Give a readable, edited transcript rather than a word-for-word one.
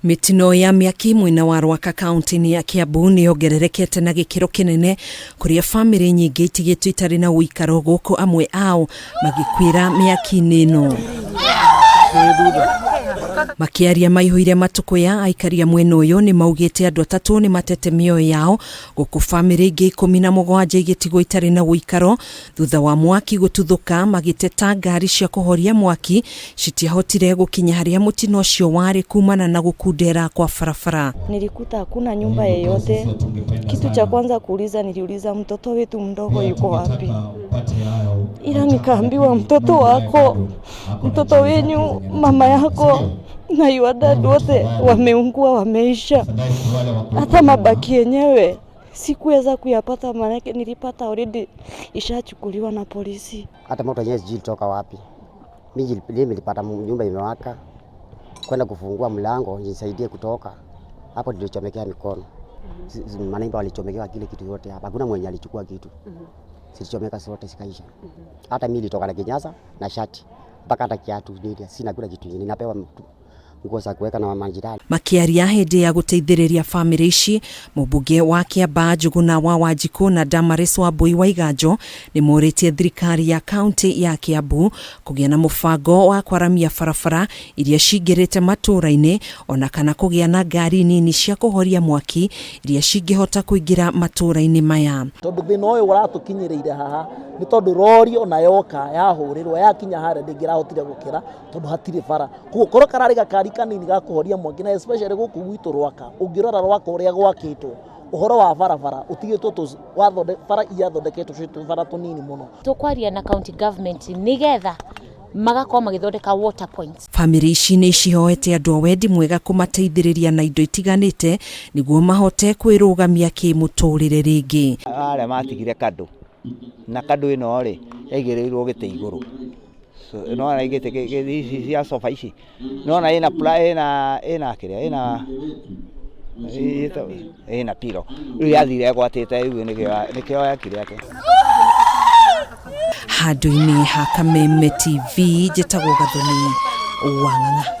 Mitino ya miaki mwena wa Ruaka kaunti ya Kiambu ni ongererekete na gikiro kinene kuria family nyingi itigitwo itari na uikaro guku amwe ao magikwira miaki-ini ino. Makiaria maihuire matuko ya aikaria mwena uyu ni maugite andu atatu ni matete mioyo yao guku family ingi 17 igitigo itari na uikaro thutha wa mwaki gututhuka magiteta ngari cia kuhoria mwaki citiahotire gukinya haria mutino ucio wari kumana na gukundera kwa farafara. Nilikuta hakuna nyumba yeyote. Kitu cha kwanza kuuliza, niliuliza mtoto wetu mdogo yuko wapi? Ila nikaambiwa mtoto wenyu, mama yako na yuadad wote wameungua, wameisha. Hata mabaki yenyewe sikuweza kuyapata, maana nilipata already ishachukuliwa na polisi. Hata moto yenyewe jilitoka wapi? Mimi nilipata nyumba imewaka, kwenda kufungua mlango nisaidie kutoka. Hapo nilichomekea mikono. Manaiba walichomekewa kile kitu yote hapa. Hakuna mwenye alichukua kitu. Silichomeka sote sikaisha. Hata mimi nilitoka na kinyasa na shati. Mpaka hata kiatu ndio sina kula kitu. Ninapewa nguo za kuweka na majirani. Makiaria hindi ya guteithiriria family ici, mubunge wa Kiambu na wa Wanjiku na Damaris wa Bui wa Iganjo ni moritie thirikari ya kaunti ya Kiambu kugia na mubango wa kwaramia farafara iria cingirite matura-ini ona kana kugia na ngari nini cia kuhoria mwaki iria cingihota kuingira matura-ini maya. Tondu thina uyu uratukinyiriire haha ni tondu rori ona yoka yahurirwo yakinya hare ndingirahotire gukira tondu hatire bara. Kuko karari gakari kanini ga kuhoria mwaki na especially guku gwitu Ruaka. Ungirora Ruaka uria gwakitwo uhoro wa barabara utigitwo wathonde bara iathondeketwo citu bara tunini muno. Tukwaria na county government nigetha magakorwo magithondeka water points. Family ici ni cihoete andu a wendi mwega kumateithiriria na indo itiganite niguo mahote kwirugamia kimuturire ringi. Aria matigire kadu na kadu ino ri yaigiriirwo gite iguru. So no ana igite ici cia sofa ici no na ina kiria ina pilo riu yathire gwatite riu nikio yakire ate handu-ini ha Kameme TV njitagwo Gathoni Wang'ang'a.